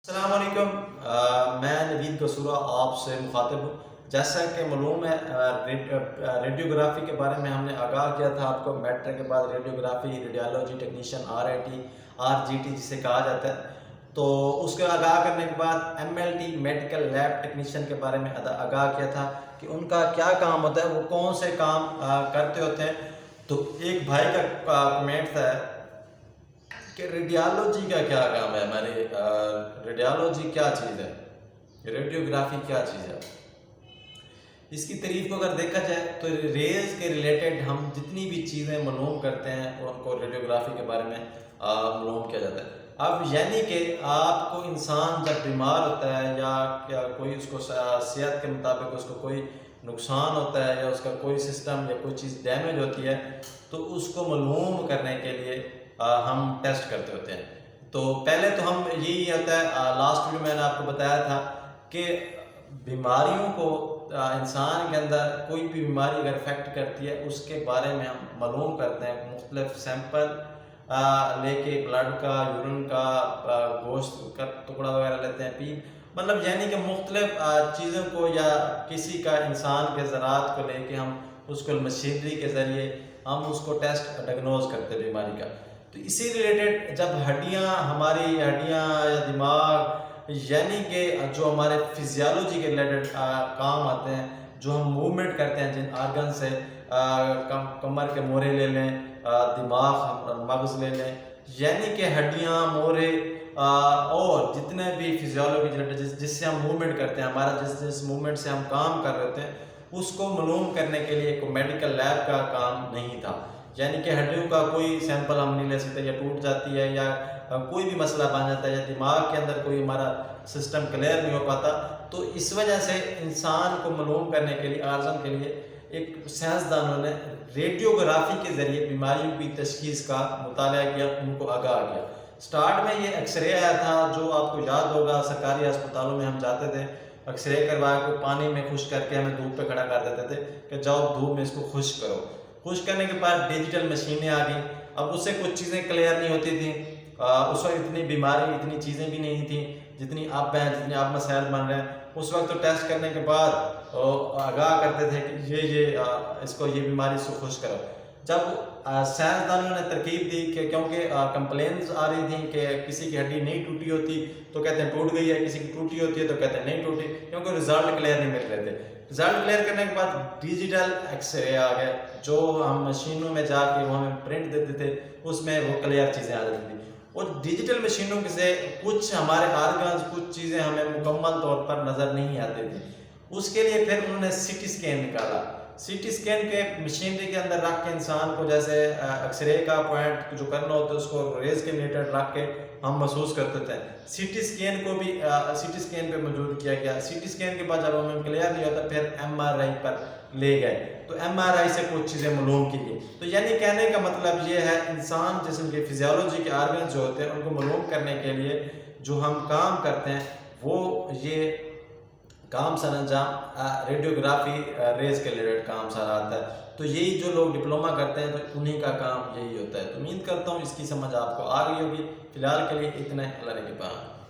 السلام علیکم، میں نوید قصورہ آپ سے مخاطب ہوں۔ جیسا کہ معلوم ہے ریڈیوگرافی کے بارے میں ہم نے آگاہ کیا تھا آپ کو۔ میٹرک کے بعد ریڈیوگرافی، ریڈیالوجی ٹیکنیشین RIT جسے کہا جاتا ہے، تو اس کے آگاہ کرنے کے بعد MLT میڈیکل لیب ٹیکنیشین کے بارے میں آگاہ کیا تھا کہ ان کا کیا کام ہوتا ہے، وہ کون سے کام کرتے ہوتے ہیں۔ تو ایک بھائی کا کمنٹ تھا کہ ریڈیالوجی کا کیا کام ہے، ہماری ریڈیالوجی کیا چیز ہے، ریڈیوگرافی کیا چیز ہے۔ اس کی تعریف کو اگر دیکھا جائے تو ریز کے ریلیٹڈ ہم جتنی بھی چیزیں معلوم کرتے ہیں ان کو ریڈیوگرافی کے بارے میں معلوم کیا جاتا ہے۔ اب یعنی کہ آپ کو انسان جب بیمار ہوتا ہے یا کوئی اس کو صحت کے مطابق اس کو کوئی نقصان ہوتا ہے یا اس کا کوئی سسٹم یا کوئی چیز ڈیمیج ہوتی ہے، تو اس کو معلوم کرنے کے لیے ہم ٹیسٹ کرتے ہوتے ہیں۔ تو پہلے تو ہم یہی ہوتا ہے، لاسٹ ویڈیو میں نے آپ کو بتایا تھا کہ بیماریوں کو انسان کے اندر کوئی بھی بیماری اگر افیکٹ کرتی ہے اس کے بارے میں ہم معلوم کرتے ہیں۔ مختلف سیمپل لے کے بلڈ کا، یورین کا، گوشت کا ٹکڑا وغیرہ لیتے ہیں، مطلب یعنی کہ مختلف چیزوں کو یا کسی کا انسان کے ذرات کو لے کے ہم اس کو مشینری کے ذریعے ہم اس کو ٹیسٹ ڈائگنوز کرتے ہیں بیماری کا۔ تو اسی ریلیٹڈ جب ہماری ہڈیاں یا دماغ یعنی کہ جو ہمارے فزیالوجی کے ریلیٹڈ کام آتے ہیں، جو ہم موومنٹ کرتے ہیں جن آرگن سے، کمر کے مورے لے لیں، دماغ مغز لے لیں، یعنی کہ ہڈیاں، مورے اور جتنے بھی فزیالوجی ریلیٹڈ جس سے ہم موومنٹ کرتے ہیں، ہمارا جس موومنٹ سے ہم کام کر رہے ہوتے ہیں، اس کو معلوم کرنے کے لیے کوئی میڈیکل لیب کا کام نہیں تھا۔ یعنی کہ ہڈیوں کا کوئی سیمپل ہم نہیں لے سکتے، یا ٹوٹ جاتی ہے یا کوئی بھی مسئلہ بن جاتا ہے، یا دماغ کے اندر کوئی ہمارا سسٹم کلیئر نہیں ہو پاتا، تو اس وجہ سے انسان کو معلوم کرنے کے لیے، آرزن کے لیے، ایک سائنسدانوں نے ریڈیوگرافی کے ذریعے بیماریوں کی تشخیص کا مطالعہ کیا، ان کو آگاہ کیا۔ سٹارٹ میں یہ ایکس رے آیا تھا، جو آپ کو یاد ہوگا سرکاری ہسپتالوں میں ہم جاتے تھے، ایکس رے کروا کے پانی میں خشک کر کے ہمیں دھوپ پہ کھڑا کر دیتے تھے کہ جاؤ دھوپ میں اس کو خشک کرو۔ خشک کرنے کے بعد ڈیجیٹل مشینیں آ گئیں، اب اس سے کچھ چیزیں کلیئر نہیں ہوتی تھیں۔ اس وقت اتنی بیماری، اتنی چیزیں بھی نہیں تھیں جتنی اب ہیں، جتنے اب مسائل بن رہے ہیں۔ اس وقت تو ٹیسٹ کرنے کے بعد آگاہ کرتے تھے کہ یہ بیماری اس کو خشک کرو۔ جب سائنسدانوں نے ترکیب دی کہ کیونکہ کمپلینز آ رہی تھیں کہ کسی کی ہڈی نہیں ٹوٹی ہوتی تو کہتے ہیں ٹوٹ گئی ہے، کسی کی ٹوٹی ہوتی ہے تو کہتے ہیں نہیں ٹوٹی، کیونکہ رزلٹ کلیئر نہیں مل رہے تھے۔ رزلٹ کلیئر کرنے کے بعد ڈیجیٹل ایکس رے آ گئے، جو ہم مشینوں میں جا کے وہ ہمیں پرنٹ دیتے تھے، اس میں وہ کلیئر چیزیں آ جاتی تھیں۔ اور ڈیجیٹل مشینوں سے کچھ ہمارے آرگنز، کچھ چیزیں ہمیں مکمل طور پر نظر نہیں آتی تھیں۔ اس کے لیے پھر انہوں نے CT اسکین نکالا۔ CT اسکین کے مشینری کے اندر رکھ کے انسان کو جیسے ایکس رے کا پوائنٹ جو کرنا ہوتا ہے اس کو ریز کے ریلیٹڈ رکھ کے ہم محسوس کرتے تھے۔ CT اسکین کو بھی CT اسکین پہ موجود کیا گیا۔ CT اسکین کے بعد جب ہمیں کلیئر نہیں ہوتا پھر MRI پر لے گئے، تو MRI سے کچھ چیزیں معلوم کی گئی۔ تو یعنی کہنے کا مطلب یہ ہے، انسان جسم کے فزیالوجی کے آرگن جو ہوتے ہیں ان کو معلوم کرنے کے لیے جو ہم کام کرتے ہیں وہ یہ کام سر انجام ریڈیوگرافی، ریز کے ریلیٹڈ کام سر آتا ہے۔ تو یہی جو لوگ ڈپلومہ کرتے ہیں تو انہی کا کام یہی ہوتا ہے۔ تو امید کرتا ہوں اس کی سمجھ آپ کو آ گئی ہوگی۔ فی الحال کے لیے اتنا، اللہ نے کے پاس۔